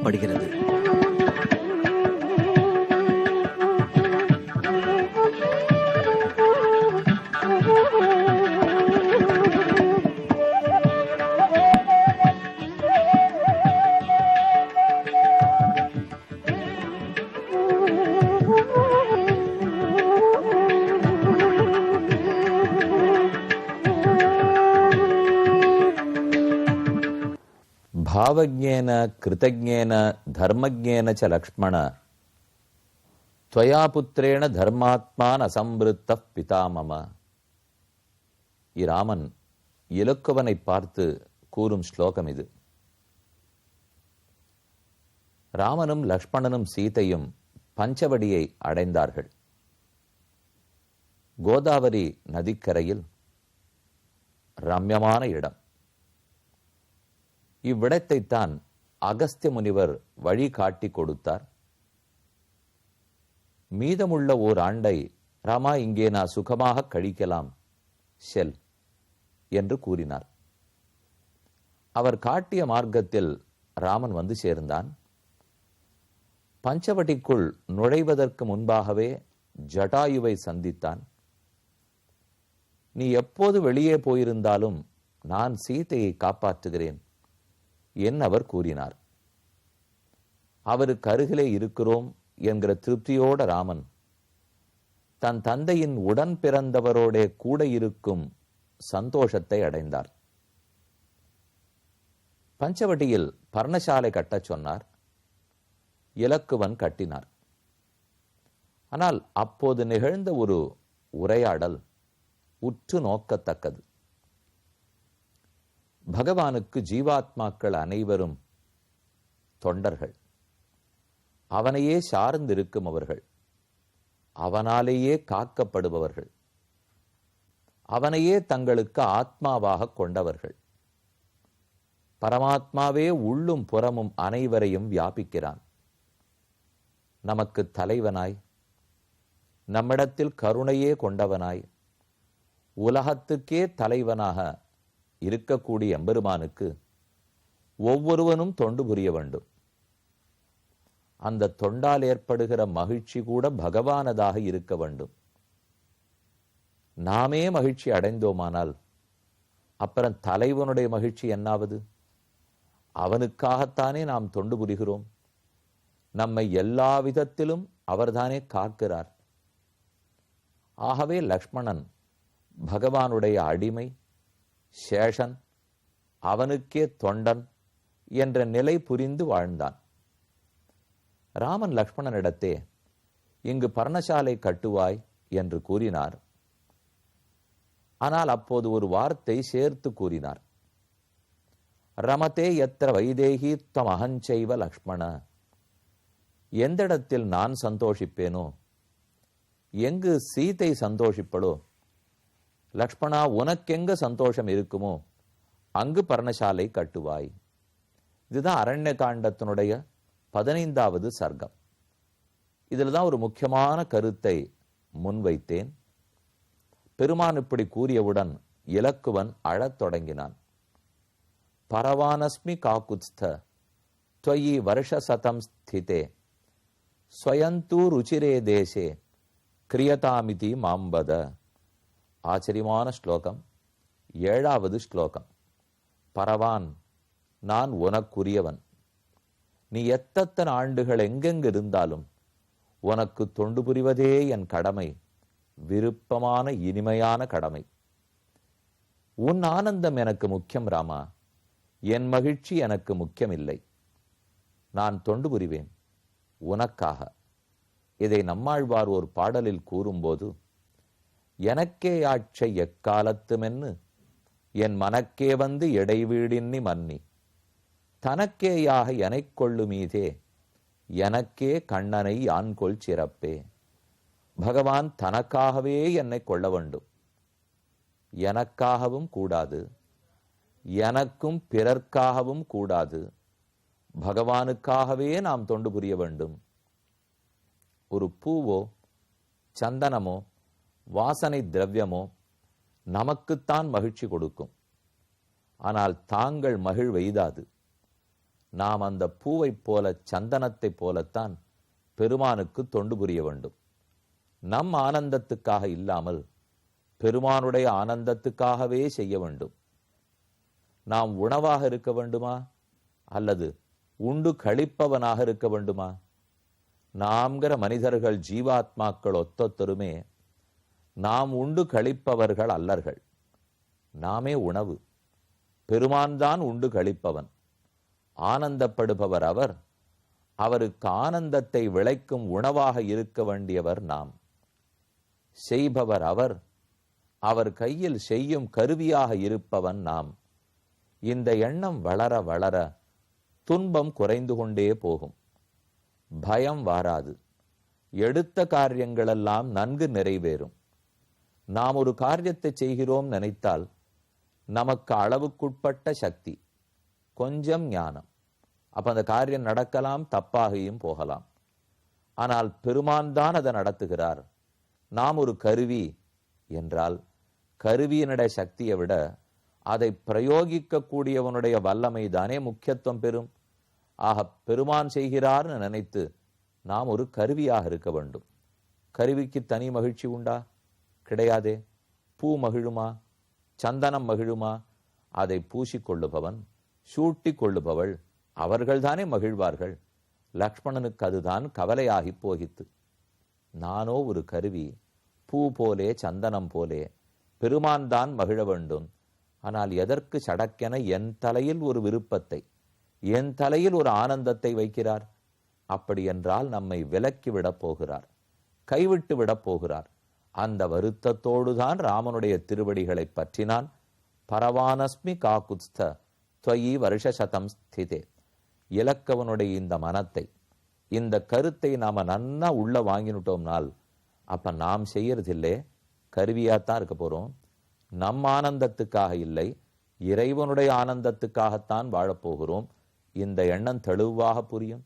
வழங்கப்படுகிறது. ಭಾವಜ್ಞೇನ ಕೃತಜ್ಞೇನ ಧರ್ಮಜ್ಞೇನ ಚ ಲಕ್ಷ್ಮಣ ತ್ವಯಾ ಪುತ್ರೇಣ ಧರ್ಮಾತ್ಮಾನ್ அசம்பிருத்த பிதாமம. ராமன் இலக்குவனை பார்த்து கூறும் ஸ்லோகம் இது. ராமனும் லக்ஷ்மணனும் சீதையும் பஞ்சவடியை அடைந்தார்கள். கோதாவரி நதிக்கரையில் ரம்யமான இடம். இவ்விடத்தைத்தான் அகஸ்திய முனிவர் வழி காட்டி கொடுத்தார். மீதமுள்ள ஓர் ஆண்டை ராமா இங்கே நான் சுகமாக கழிக்கலாம் செல் என்று கூறினார். அவர் காட்டிய மார்க்கத்தில் ராமன் வந்து சேர்ந்தான். பஞ்சவடிக்குள் நுழைவதற்கு முன்பாகவே ஜடாயுவை சந்தித்தான். நீ எப்போது வெளியே போயிருந்தாலும் நான் சீதையை காப்பாற்றுகிறேன் என் அவர் கூறினார். அவருக்கு அருகிலே இருக்கிறோம் என்கிற திருப்தியோட ராமன் தன் தந்தையின் உடன் பிறந்தவரோட கூட இருக்கும் சந்தோஷத்தை அடைந்தார். பஞ்சவடியில் பர்ணசாலை கட்டச் சொன்னார். இலக்குவன் கட்டினார். ஆனால் அப்போது நிகழ்ந்த ஒரு உரையாடல் உற்று நோக்கத்தக்கது. பகவானுக்கு ஜீவாத்மாக்கள் அனைவரும் தொண்டர்கள். அவனையே சார்ந்திருக்கும் அவர்கள், அவனாலேயே காக்கப்படுபவர்கள், அவனையே தங்களுக்கு ஆத்மாவாக கொண்டவர்கள். பரமாத்மாவே உள்ளும் புறமும் அனைவரையும் வியாபிக்கிறான். நமக்கு தலைவனாய், நம்மிடத்தில் கருணையே கொண்டவனாய், உலகத்துக்கே தலைவனாக இருக்கக்கூடிய எம்பெருமானுக்கு ஒவ்வொருவனும் தொண்டு புரிய வேண்டும். அந்த தொண்டால் ஏற்படுகிற மகிழ்ச்சி கூட பகவானதாக இருக்க வேண்டும். நாமே மகிழ்ச்சி அடைந்தோமானால் அப்புறம் தலைவனுடைய மகிழ்ச்சி என்னாவது? அவனுக்காகத்தானே நாம் தொண்டு புரிகிறோம். நம்மை எல்லா விதத்திலும் அவர்தானே காக்கிறார். ஆகவே லக்ஷ்மணன் பகவானுடைய அடிமை, சேஷன், அவனுக்கே தொண்டன் என்ற நிலை புரிந்து வாழ்ந்தான். ராமன் லக்ஷ்மணனிடத்தே இங்கு பர்ணசாலை கட்டுவாய் என்று கூறினார். ஆனால் அப்போது ஒரு வார்த்தை சேர்த்து கூறினார். ரமதே யத்ர வைதேகி தம் அகஞ்சைவ லக்ஷ்மண. எந்த இடத்தில் நான் சந்தோஷிப்பேனோ, எங்கு சீதை சந்தோஷிப்படோ, லக்ஷ்மணா உனக்கெங்க சந்தோஷம் இருக்குமோ அங்கு பர்ணசாலை கட்டுவாய். இதுதான் அரண்ய காண்டத்தினுடைய 15வது சர்க்கம். இதில் தான் ஒரு முக்கியமான கருத்தை முன்வைத்தேன். பெருமான் இப்படி கூறியவுடன் இலக்குவன் அழத் தொடங்கினான். பரவானஸ்மி காக்குத்ஸ்த त्वयि वर्षशतं स्थिते स्वयंतु रुचिरे देशे क्रियतामिति मांबद. ஆச்சரியமான ஸ்லோகம். 7வது ஸ்லோகம். பரவான், நான் உனக்குரியவன். நீ எத்தனை ஆண்டுகள் எங்கெங்கு இருந்தாலும் உனக்கு தொண்டு புரிவதே என் கடமை, விருப்பமான இனிமையான கடமை. உன் ஆனந்தம் எனக்கு முக்கியம் ராமா, என் மகிழ்ச்சி எனக்கு முக்கியமில்லை. நான் தொண்டு புரிவேன் உனக்காக. இதை நம்மாழ்வார் ஒரு பாடலில் கூறும்போது, எனக்கே ஆட்சை எக்காலத்துமென்னு என் மனக்கே வந்து எடைவீடின்னி மன்னி தனக்கேயாக எனைக் கொள்ளு மீதே எனக்கே கண்ணனை யான்கொள் சிறப்பே. பகவான் தனக்காகவே என்னை கொள்ள வேண்டும். எனக்காகவும் கூடாது, எனக்கும் பிறர்க்காகவும் கூடாது. பகவானுக்காகவே நாம் தொண்டு புரிய வேண்டும். ஒரு பூவோ சந்தனமோ வாசனை திரவியமோ நமக்குத்தான் மகிழ்ச்சி கொடுக்கும். ஆனால் தாங்கள் மகிழ்வெய்தாது. நாம் அந்த பூவைப் போல சந்தனத்தைப் போலத்தான் பெருமானுக்கு தொண்டு புரிய வேண்டும். நம் ஆனந்தத்துக்காக இல்லாமல் பெருமானுடைய ஆனந்தத்துக்காகவே செய்ய வேண்டும். நாம் உணவாக இருக்க வேண்டுமா அல்லது உண்டு கழிப்பவனாக இருக்க வேண்டுமா? நாம்கிற மனிதர்கள் ஜீவாத்மாக்கள் ஒத்தொத்தருமே நாம் உண்டு கழிப்பவர்கள் அல்லர்கள். நாமே உணவு. பெருமான் தான் உண்டு கழிப்பவன். ஆனந்தப்படுபவர் அவர். அவருக்கு ஆனந்தத்தை விளைக்கும் உணவாக இருக்க வேண்டியவர் நாம். செய்பவர் அவர். அவர் கையில் செய்யும் கருவியாக இருப்பவன் நாம். இந்த எண்ணம் வளர வளர துன்பம் குறைந்து கொண்டே போகும். பயம் வாராது. எடுத்த காரியங்களெல்லாம் நன்கு நிறைவேறும். நாம் ஒரு காரியத்தை செய்கிறோம் நினைத்தால் நமக்கு அளவுக்குட்பட்ட சக்தி, கொஞ்சம் ஞானம், அப்ப அந்த காரியம் நடக்கலாம், தப்பாகியும் போகலாம். ஆனால் பெருமான் தான் அதை நடத்துகிறார். நாம் ஒரு கருவி என்றால் கருவியினுடைய சக்தியை விட அதை பிரயோகிக்க கூடியவனுடைய வல்லமை தானே முக்கியத்துவம் பெறும். ஆக பெருமான் செய்கிறார்னு நினைத்து நாம் ஒரு கருவியாக இருக்க வேண்டும். கருவிக்கு தனி மகிழ்ச்சி உண்டா? கிடையாதே. பூ மகிழுமா? சந்தனம் மகிழுமா? அதை பூசிக்கொள்ளுபவன், சூட்டி கொள்ளுபவள் அவர்கள்தானே மகிழ்வார்கள். லக்ஷ்மணனுக்கு அதுதான் கவலையாகி போகித்து. நானோ ஒரு கருவி, பூ போலே சந்தனம் போலே. பெருமான் தான் மகிழ வேண்டும். ஆனால் எதற்கு சடக்கென என் தலையில் ஒரு விருப்பத்தை, என் தலையில் ஒரு ஆனந்தத்தை வைக்கிறார்? அப்படி என்றால் நம்மை விலக்கி விடப் போகிறார், கைவிட்டு விடப் போகிறார். அந்த வருத்தத்தோடுதான் ராமனுடைய திருவடிகளை பற்றினான். பரவானஸ்மி காகுத்ஸ்த துவயி வருஷசதம் ஸ்திதே. இலக்கவனுடைய இந்த மனத்தை, இந்த கருத்தை நாம நன்னா உள்ள வாங்கினுட்டோம்னால் அப்ப நாம் செய்யறதில்லை, கருவியாத்தான் இருக்க போறோம். நம் ஆனந்தத்துக்காக இல்லை, இறைவனுடைய ஆனந்தத்துக்காகத்தான் வாழப்போகிறோம். இந்த எண்ணம் தெளிவாக புரியும்.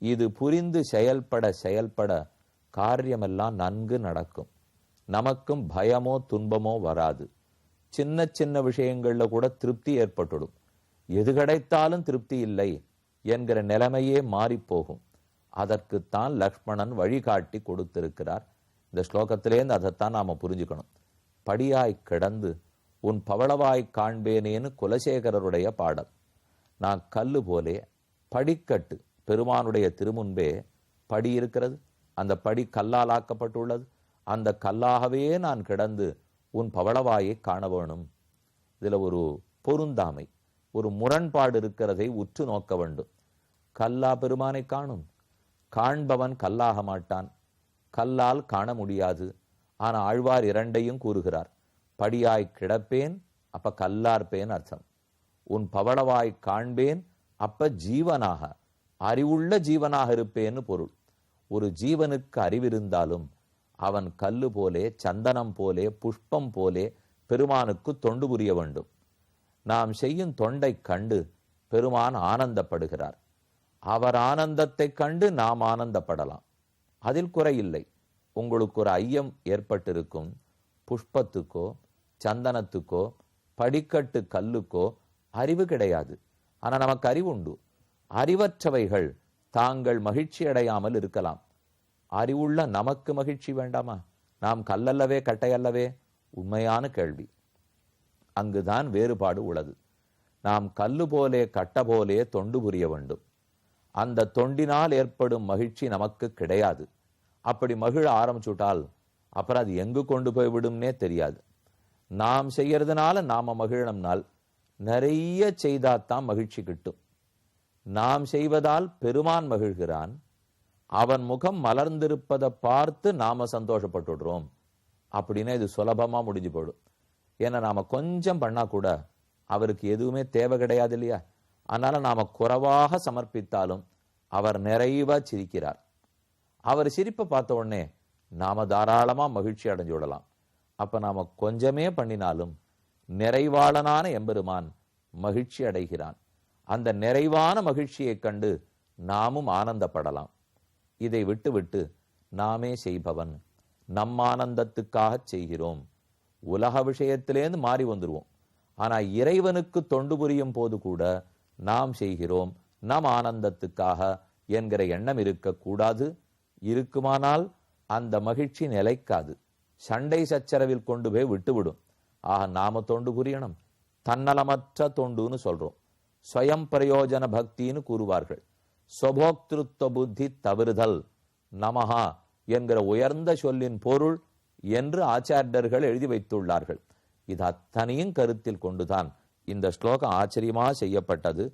இது புரிந்து செயல்பட செயல்பட காரியமெல்லாம் நன்கு நடக்கும். நமக்கும் பயமோ துன்பமோ வராது. சின்ன சின்ன விஷயங்கள்ல கூட திருப்தி ஏற்பட்டுடும். எது கிடைத்தாலும் திருப்தி இல்லை என்கிற நிலைமையே மாறிப்போகும். அதற்குத்தான் லக்ஷ்மணன் வழிகாட்டி கொடுத்திருக்கிறார். இந்த ஸ்லோகத்திலேருந்து அதைத்தான் நாம புரிஞ்சுக்கணும். படியாய் கிடந்து உன் பவளவாய் காண்பேனேன்னு குலசேகரருடைய பாடல். நான் கல்லு போலே படிக்கட்டு, பெருமானுடைய திருமுன்பே படி இருக்கிறது. அந்த படி கல்லால் ஆக்கப்பட்டுள்ளது. அந்த கல்லாகவே நான் கிடந்து உன் பவளவாயை காண வேணும். இதுல ஒரு பொருந்தாமை, ஒரு முரண்பாடு இருக்கிறதை உற்று நோக்க வேண்டும். கல்லா பெருமானை காணும்? காண்பவன் கல்லாக மாட்டான். கல்லால் காண முடியாது. ஆனா ஆழ்வார் இரண்டையும் கூறுகிறார். படியாய் கிடப்பேன், அப்ப கல்லார்பேன் அர்த்தம். உன் பவளவாய் காண்பேன், அப்ப ஜீவனாக, அறிவுள்ள ஜீவனாக இருப்பேன்னு பொருள். ஒரு ஜீவனுக்கு அறிவிருந்தாலும் அவன் கல்லு போலே, சந்தனம் போலே, புஷ்பம் போலே பெருமானுக்கு தொண்டு புரிய வேண்டும். நாம் செய்யும் தொண்டை கண்டு பெருமான் ஆனந்தப்படுகிறார். அவர் ஆனந்தத்தை கண்டு நாம் ஆனந்தப்படலாம். அதில் குறையில்லை. உங்களுக்கு ஒரு ஐயம் ஏற்பட்டிருக்கும். புஷ்பத்துக்கோ சந்தனத்துக்கோ படிக்கட்டு கல்லுக்கோ அறிவு கிடையாது. ஆனா நமக்கு அறிவு உண்டு. அறிவற்றவைகள் தாங்கள் மகிழ்ச்சி அடையாமல் இருக்கலாம். அறிவுள்ள நமக்கு மகிழ்ச்சி வேண்டாமா? நாம் கல்லல்லவே கட்டையல்லவே? உண்மையான கேள்வி. அங்குதான் வேறுபாடு உள்ளது. நாம் கல்லு போலே கட்ட போலே தொண்டு புரிய வேண்டும். அந்த தொண்டினால் ஏற்படும் மகிழ்ச்சி நமக்கு கிடையாது. அப்படி மகிழ ஆரம்பிச்சுட்டால் அப்புறம் அது எங்கு கொண்டு போய் விடும்னே தெரியாது. நாம் செய்யறதுனால நாம மகிழம்னால் நிறைய செய்தாத்தான் மகிழ்ச்சி கிட்டும். நாம் செய்வதால் பெருமான் மகிழ்கிறான். அவன் முகம் மலர்ந்திருப்பதை பார்த்து நாம சந்தோஷப்பட்டுடுறோம். அப்படின்னா இது சுலபமா முடிஞ்சு போடும். ஏன்னா நாம கொஞ்சம் பண்ணா கூட அவருக்கு எதுவுமே தேவை கிடையாது இல்லையா? அதனால நாம குறைவாக சமர்ப்பித்தாலும் அவர் நிறைவா சிரிக்கிறார். அவர் சிரிப்பை பார்த்த உடனே நாம தாராளமா மகிழ்ச்சி அடைஞ்சு விடலாம். அப்ப நாம கொஞ்சமே பண்ணினாலும் நிறைவாளனான எம்பெருமான் மகிழ்ச்சி அடைகிறான். அந்த நிறைவான மகிழ்ச்சியை கண்டு நாமும் ஆனந்தப்படலாம். இதை விட்டு நாமே செய்பவன், நம் ஆனந்தத்துக்காக செய்கிறோம், உலக விஷயத்திலேருந்து மாறி வந்துருவோம். ஆனா இறைவனுக்கு தொண்டு புரியும் போது கூட நாம் செய்கிறோம், நம் ஆனந்தத்துக்காக என்கிற எண்ணம் இருக்கக்கூடாது. இருக்குமானால் அந்த மகிழ்ச்சி நிலைக்காது, சண்டை சச்சரவில் கொண்டு போய் விட்டுவிடும். ஆக நாம தொண்டு புரியணும், தன்னலமற்ற தொண்டுன்னு சொல்றோம். ஸ்வயம் பிரயோஜன பக்தின்னு கூறுவார்கள். ஸ்வபோக்திருத்வ புத்தி தவிர்தல் நமஹா என்கிற உயர்ந்த சொல்லின் பொருள் என்று ஆச்சாரியர்கள் எழுதி வைத்துள்ளார்கள். இது அத்தனையும் கருத்தில் கொண்டுதான் இந்த ஸ்லோகம் ஆச்சரியமா செய்யப்பட்டது.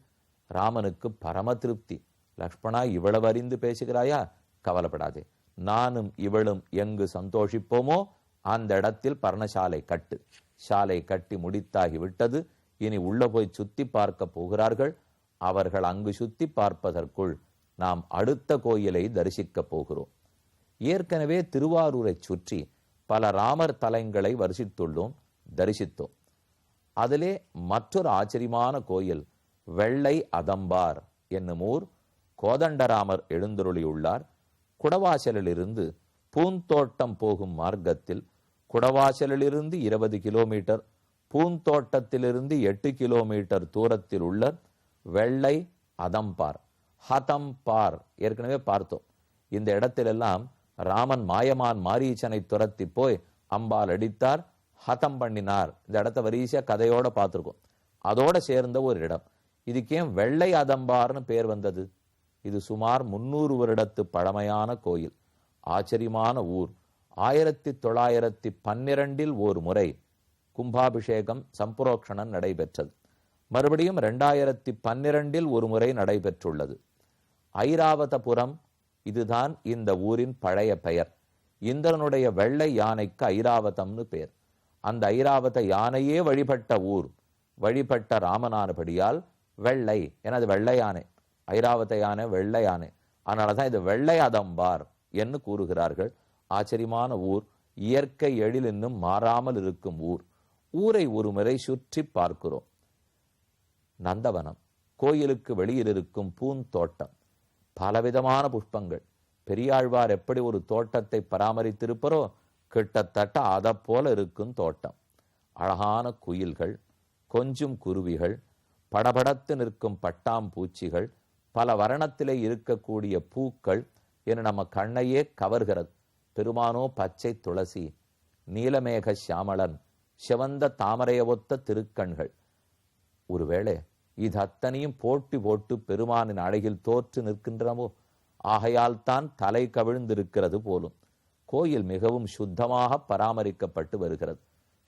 ராமனுக்கு பரம திருப்தி. லக்ஷ்மணா, இவ்வளவு அறிந்து பேசுகிறாயா? கவலைப்படாதே, நானும் இவளும் எங்கு சந்தோஷிப்போமோ அந்த இடத்தில் பர்ணசாலை கட்டு. சாலை கட்டி முடித்தாகி விட்டது. இனி உள்ள போய் சுத்தி பார்க்க போகிறார்கள். அவர்கள் அங்கு சுத்தி பார்ப்பதற்குள் நாம் அடுத்த கோயிலை தரிசிக்கப் போகிறோம். ஏற்கனவே திருவாரூரை சுற்றி பல ராமர் தலங்களை தரிசித்தோம். அதிலே மற்றொரு ஆச்சரியமான கோயில் வெள்ளை அதம்பார் என்னும் ஊர். கோதண்டராமர் எழுந்தருளியுள்ளார். குடவாசலிலிருந்து பூந்தோட்டம் போகும் மார்க்கத்தில், குடவாசலிலிருந்து 20 கிலோமீட்டர், பூந்தோட்டத்திலிருந்து 8 கிலோமீட்டர் தூரத்தில் உள்ள வெள்ளை அதம்பார், ஹதம்பார் ஏற்கனவே பார்த்தோம். இந்த இடத்திலெல்லாம் ராமன் மாயமான் மாரீச்சனை துரத்தி போய் அம்பால் அடித்தார், ஹதம் பண்ணினார். இந்த இடத்த வரிசையா கதையோட பார்த்திருக்கோம். அதோட சேர்ந்த ஒரு இடம். இதுக்கேன் வெள்ளை அதம்பார்னு பேர் வந்தது? இது சுமார் 300 வருடத்து பழமையான கோயில், ஆச்சரியமான ஊர். 1912 ஒரு முறை கும்பாபிஷேகம் சம்புரோக்ஷணம் நடைபெற்றது. மறுபடியும் 2012 ஒரு முறை நடைபெற்றுள்ளது. ஐராவதபுரம், இதுதான் இந்த ஊரின் பழைய பெயர். இந்திரனுடைய வெள்ளை யானைக்கு ஐராவதம்னு பேர். அந்த ஐராவத யானையே வழிபட்ட ஊர். வழிபட்ட ராமனானபடியால் வெள்ளை, எனது வெள்ளை யானை, ஐராவத யானை வெள்ளை யானை, அதனாலதான் இது வெள்ளை அதம்பார் என்று கூறுகிறார்கள். ஆச்சரியமான ஊர். இயற்கை எழில் இன்னும் மாறாமல் இருக்கும் ஊர். ஊரை ஒரு முறை சுற்றி பார்க்கிறோம். நந்தவனம், கோயிலுக்கு வெளியில் இருக்கும் பூந்தோட்டம், பலவிதமான புஷ்பங்கள். பெரியாழ்வார் எப்படி ஒரு தோட்டத்தை பராமரித்திருப்பரோ கிட்டத்தட்ட அதை போல இருக்கும் தோட்டம். அழகான குயில்கள், கொஞ்சம் குருவிகள், படபடத்து நிற்கும் பட்டாம்பூச்சிகள், பல வர்ணத்திலே இருக்கக்கூடிய பூக்கள் என நம்ம கண்ணையே கவர்கிறது. பெருமானோ பச்சை துளசி, நீலமேக சியாமளன், சிவந்த தாமரைய ஒத்த திருக்கண்கள். ஒருவேளை இது அத்தனையும் போட்டி போட்டு பெருமானின் அழகில் தோற்று நிற்கின்றனவோ? ஆகையால் தான் தலை கவிழ்ந்திருக்கிறது போலும். கோயில் மிகவும் சுத்தமாக பராமரிக்கப்பட்டு வருகிறது.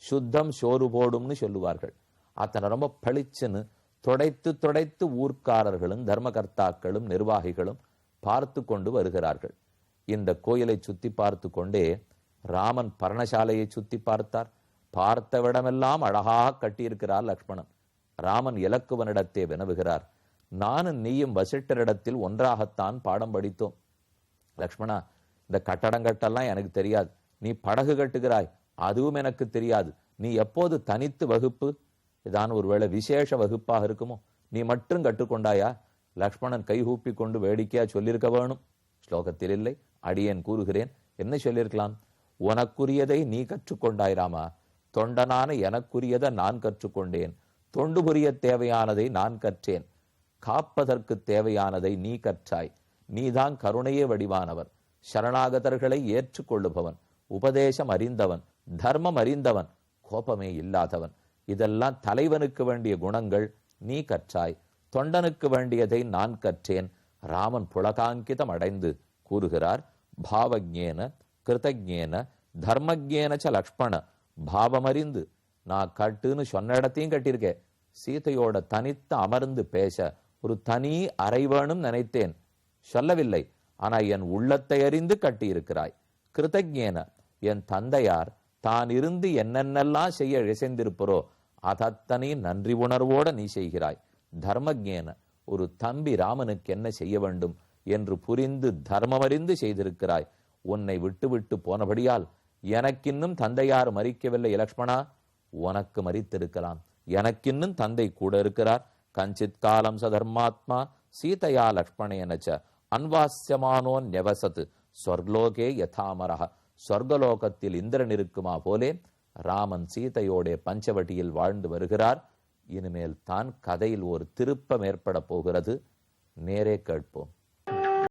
சுத்தம் சோறு போடும்னு சொல்லுவார்கள். அத்தனை ரொம்ப பளிச்சுன்னு துடைத்து துடைத்து ஊர்க்காரர்களும் தர்மகர்த்தாக்களும் நிர்வாகிகளும் பார்த்து கொண்டு வருகிறார்கள். இந்த கோயிலை சுத்தி பார்த்து கொண்டே ராமன் பர்ணசாலையை சுத்தி பார்த்தார். பார்த்த விடமெல்லாம் அழகாக கட்டியிருக்கிறார் லக்ஷ்மணன். ராமன் இலக்குவனிடத்தே வினவுகிறார், நானும் நீயும் வசிட்டரிடத்தில் ஒன்றாகத்தான் பாடம் படித்தோம். லக்ஷ்மணா, இந்த கட்டடங்கட்டெல்லாம் எனக்கு தெரியாது. நீ படகு கட்டுகிறாய், அதுவும் எனக்கு தெரியாது. நீ எப்போது தனித்து வகுப்பு? இதான் ஒருவேளை விசேஷ வகுப்பாக இருக்குமோ? நீ மட்டும் கற்றுக்கொண்டாயா? லக்ஷ்மணன் கைகூப்பி கொண்டு வேடிக்கையா சொல்லியிருக்க வேணும். ஸ்லோகத்தில் இல்லை, அடியேன் கூறுகிறேன். என்ன சொல்லியிருக்கலாம்? உனக்குரியதை நீ கற்றுக்கொண்டாய் ராமா, தொண்டனான எனக்குரியதை நான் கற்றுக்கொண்டேன். தொண்டு புரிய தேவையானதை நான் கற்றேன், காப்பதற்கு தேவையானதை நீ கற்றாய். நீதான் கருணையே வடிவானவர், சரணாகதர்களை ஏற்றுக்கொள்ளுபவன், உபதேசம் அறிந்தவன், தர்மம் அறிந்தவன், கோபமே இல்லாதவன். இதெல்லாம் தலைவனுக்கு வேண்டிய குணங்கள் நீ கற்றாய். தொண்டனுக்கு வேண்டியதை நான் கற்றேன். ராமன் புலகாங்கிதம் அடைந்து கூறுகிறார், பாவஜ்ஞேன கிருதஜ்ஞேன தர்மஜ்ஞேன ச லக்ஷ்மண. பாவமறிந்து நான் கட்டுன்னு சொன்ன இடத்தையும் கட்டியிருக்கேன். சீதையோட தனித்து அமர்ந்து பேச ஒரு தனி அறை வேணும் நினைத்தேன், சொல்லவில்லை. ஆனா என் உள்ளத்தை அறிந்து கட்டியிருக்கிறாய். கிருதஜ்ஞேன, என் தந்தையார் தான் இருந்து என்னென்னெல்லாம் செய்ய இசைந்திருப்பரோ அதத்தனை நன்றி உணர்வோட நீ செய்கிறாய். தர்மஜ்ஞேன, ஒரு தம்பி ராமனுக்கு என்ன செய்ய வேண்டும் என்று புரிந்து தர்மமறிந்து செய்திருக்கிறாய். உன்னை விட்டு விட்டு போனபடியால் எனக்கின்னும் தந்தையார் மறிக்கவில்லை லக்ஷ்மணா. உனக்கு மறித்திருக்கலாம், எனக்கின்னும் தந்தை கூட இருக்கிறார். கஞ்சித் காலம் ச தர்மாத்மா சீதையா லக்ஷ்மணேனச்ச அன்வாஸ்யமானோ நெவசத் ஸ்வர்லோகே யதாமரஹ. ஸ்வர்கலோகத்தில் இந்திரன் இருக்குமா போலே ராமன் சீதையோட பஞ்சவட்டியில் வாழ்ந்து வருகிறார். இனிமேல் தான் கதையில் ஒரு திருப்பம் ஏற்பட போகிறது. நேரே கேட்போம்.